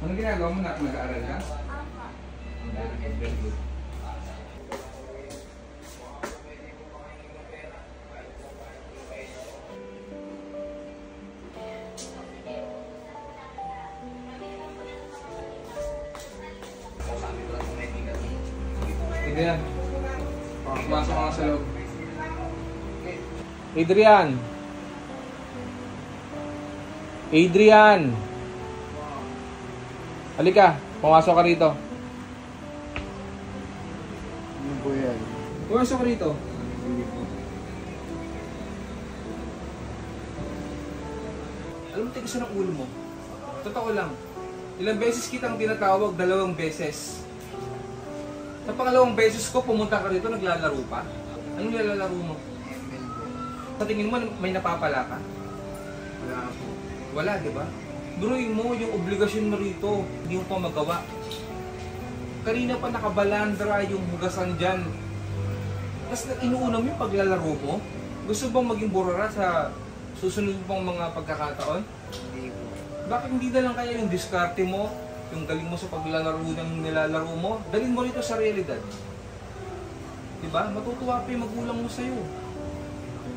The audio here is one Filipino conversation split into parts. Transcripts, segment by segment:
Anong ginagawa mo? Nag-aaral ka? Very good. Adrian, pumasok ka sa loob. Adrian! Adrian! Halika, pumasok ka rito. Ano po yan? Pumasok ka rito. Hindi po. Alam mo, tigas na ng ulo mo. Totoo lang. Ilang beses kitang tinatawag, 2 beses. Sa pangalawang beses ko, pumunta ka rito, naglalaro pa. Anong nilalaro mo? Sa tingin mo, may napapala ka? Wala po. Wala, di ba? Duruin mo yung obligasyon mo rito, hindi mo pa magawa. Kanina pa nakabalandra yung hugasan dyan. Tapos inuuna mo yung paglalaro mo? Gusto bang maging burara sa susunod pang mga pagkakataon? Hindi po. Bakit hindi na lang kaya yung diskarte mo, yung galing mo sa paglalaro ng nilalaro mo, dalhin mo rito sa realidad. Diba? Matutuwa pa yung magulang mo sa'yo.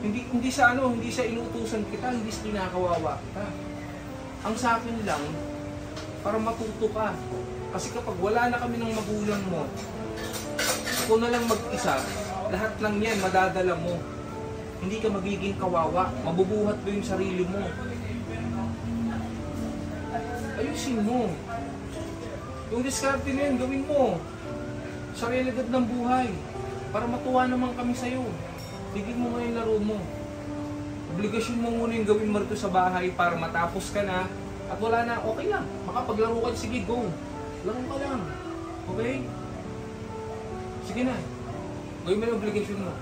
Hindi sa inuutusan kita, hindi sa kinakawawa kita. Ang sa akin lang, para matuto ka. Kasi kapag wala na kami ng magulang mo, ako na lang mag-isa, lahat lang yan madadala mo. Hindi ka magiging kawawa, mabubuhat mo yung sarili mo. Ayusin mo. Yung diskarte na yun, gawin mo. Sa realidad ng buhay. Para matuwa naman kami sa'yo. Tigil mo nga yung laro mo. Obligasyon mo muna yung gawin mo rito sa bahay para matapos ka na. At wala na, okay lang. Makapaglaro ka, sige, go. Laro ka lang. Okay? Sige na. Gawin mo yung obligasyon mo.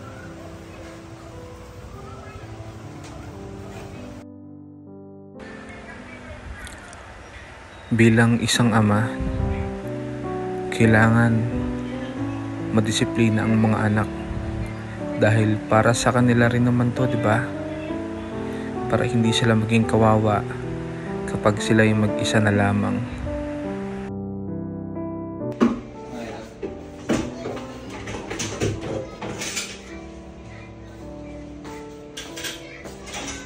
Bilang isang ama, kailangan madisiplina ang mga anak dahil para sa kanila rin naman to, di ba? Para hindi sila maging kawawa kapag sila yung mag-isa na lamang.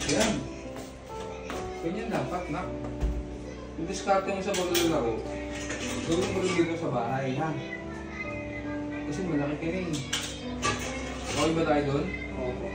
Yan. Ganyan dapat, nak. Yung diskarte mo sa paglalaro, gawin mo rin dito sa bahay, ha? Kasi malaki ka rin. Okay ba tayo doon? Opo.